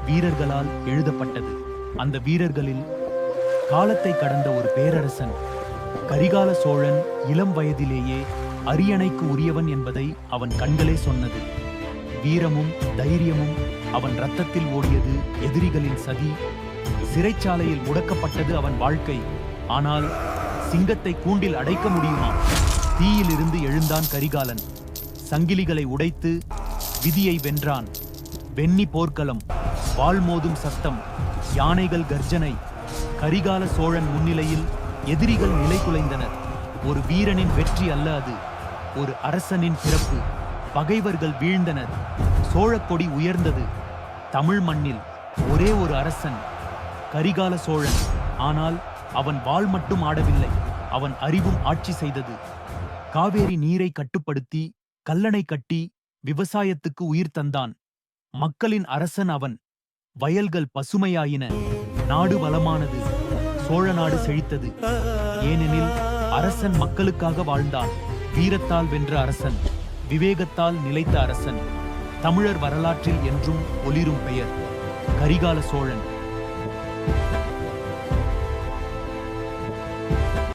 வீரர்களால் எழுதப்பட்டது. அந்த வீரர்களில் காலத்தை கடந்த ஒரு பேரரசன், கரிகால சோழன் இளம் வயதிலேயே அரியணைக்கு உரியவன் என்பதை அவன் கண்களே சொன்னது. வீரமும் தைரியமும் அவன் இரத்தத்தில் ஓடியது. எதிரிகளின் சதி, சிறைச்சாலையில் முடக்கப்பட்டது அவன் வாழ்க்கை. ஆனால் சிங்கத்தை கூண்டில் அடைக்க முடியுமா? தீயிலிருந்து எழுந்தான் கரிகாலன். சங்கிலிகளை உடைத்து விதியை வென்றான். வெண்ணி போர்க்களம், வாள்மோதும் சத்தம், யானைகள் கர்ஜனை. கரிகால சோழன் முன்னிலையில் எதிரிகள் நிலை குலைந்தனர். ஒரு வீரனின் வெற்றி அல்ல அது, ஒரு அரசனின் பிறப்பு. பகைவர்கள் வீழ்ந்தனர். சோழக்கொடி உயர்ந்தது. தமிழ் மண்ணில் ஒரே ஒரு அரசன், கரிகால சோழன். ஆனால் அவன் வாள் மட்டும் ஆடவில்லை, அவன் அறிவும் ஆட்சி செய்தது. காவேரி நீரை கட்டுப்படுத்தி கல்லணை கட்டி விவசாயத்துக்கு உயிர் தந்தான். மக்களின் அரசன் அவன். வயல்கள் பசுமையாயின, நாடு வளமானது, சோழ நாடு செழித்தது. ஏனெனில் அரசன் மக்களுக்காக வாழ்ந்தான். வீரத்தால் வென்ற அரசன், விவேகத்தால் நிலைத்த அரசன். தமிழர் வரலாற்றில் என்றும் ஒளிரும் பெயர் கரிகால சோழன்.